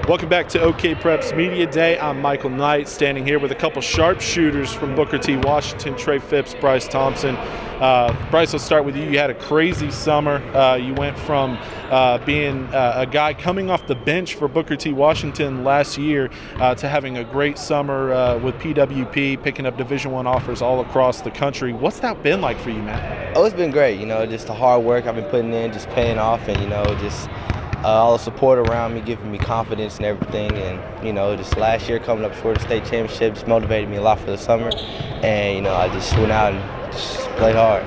Welcome back to OK Preps Media Day. I'm Michael Knight, standing here with a couple sharpshooters from Booker T. Washington, Trey Phipps, Bryce Thompson. Bryce, let's start with you. You had a crazy summer. You went from being a guy coming off the bench for Booker T. Washington last year to having a great summer with PWP, picking up Division I offers all across the country. What's that been like for you, man? Oh, it's been great. Just the hard work I've been putting in, just paying off, and just all the support around me, giving me confidence and everything. And just last year coming up short of state championship just motivated me a lot for the summer. And I just went out and just played hard.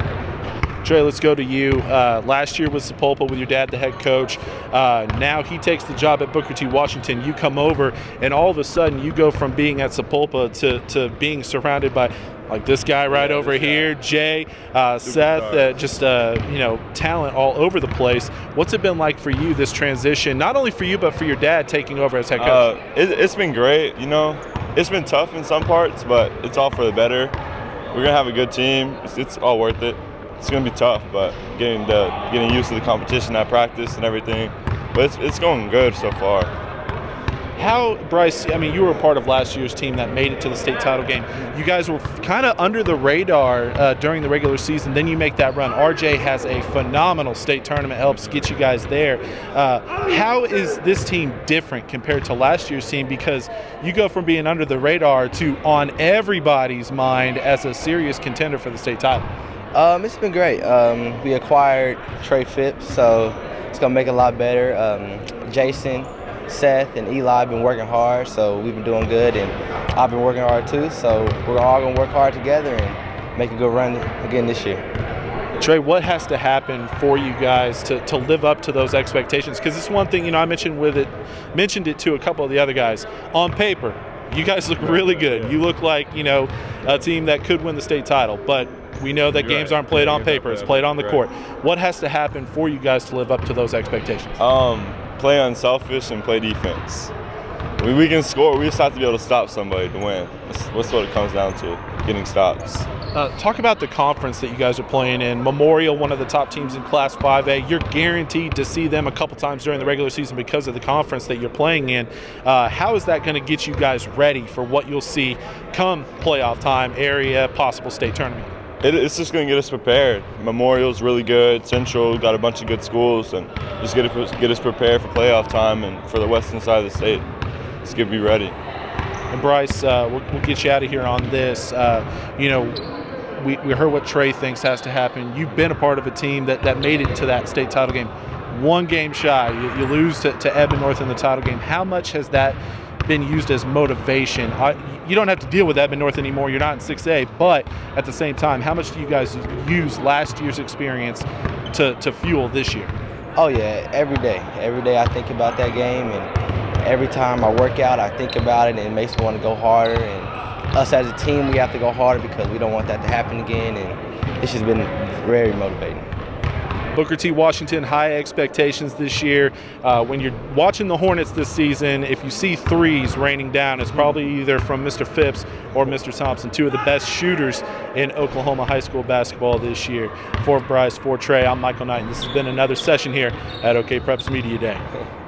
Trey, let's go to you. Last year was Sepulpa with your dad, the head coach. Now he takes the job at Booker T. Washington. You come over, and all of a sudden you go from being at Sepulpa to being surrounded by like this guy right over here, Jay, Seth, just talent all over the place. What's it been like for you, this transition, not only for you but for your dad taking over as head coach? It's been great. It's been tough in some parts, but it's all for the better. We're gonna have a good team. It's all worth it. It's gonna be tough, but getting used to the competition at practice and everything. But it's going good so far. How, Bryce, you were a part of last year's team that made it to the state title game. You guys were kind of under the radar during the regular season. Then you make that run. RJ has a phenomenal state tournament, helps get you guys there. How is this team different compared to last year's team? Because you go from being under the radar to on everybody's mind as a serious contender for the state title. It's been great. We acquired Trey Phipps, so it's going to make it a lot better. Jason, Seth, and Eli have been working hard, so we've been doing good, and I've been working hard too, so we're all going to work hard together and make a good run again this year. Trey, what has to happen for you guys to live up to those expectations? Because it's one thing, I mentioned it to a couple of the other guys. On paper, you guys look really good. You look like, a team that could win the state title, but we know that games aren't played on paper, it's played on the court. What has to happen for you guys to live up to those expectations? Play unselfish and play defense. We can score, we just have to be able to stop somebody to win. That's what it comes down to, getting stops. Talk about the conference that you guys are playing in. Memorial, one of the top teams in Class 5A. You're guaranteed to see them a couple times during the regular season because of the conference that you're playing in. How is that going to get you guys ready for what you'll see come playoff time, area, possible state tournament? It's just going to get us prepared. Memorial's really good. Central got a bunch of good schools, and just get us prepared for playoff time and for the western side of the state. Just get to be ready. And Bryce, we'll get you out of here on this. We heard what Trey thinks has to happen. You've been a part of a team that made it to that state title game. One game shy. You lose to Ebon North in the title game. How much has that been used as motivation? You don't have to deal with Ebon North anymore. You're not in 6A, but at the same time, how much do you guys use last year's experience to fuel this year? Oh yeah, every day. Every day I think about that game, and every time I work out, I think about it, and it makes me want to go harder. And us as a team, we have to go harder because we don't want that to happen again, and it's just been very motivating. Booker T. Washington, high expectations this year. When you're watching the Hornets this season, if you see threes raining down, it's probably either from Mr. Phipps or Mr. Thompson, two of the best shooters in Oklahoma high school basketball this year. For Bryce, for Trey, I'm Michael Knight, and this has been another session here at OK Preps Media Day.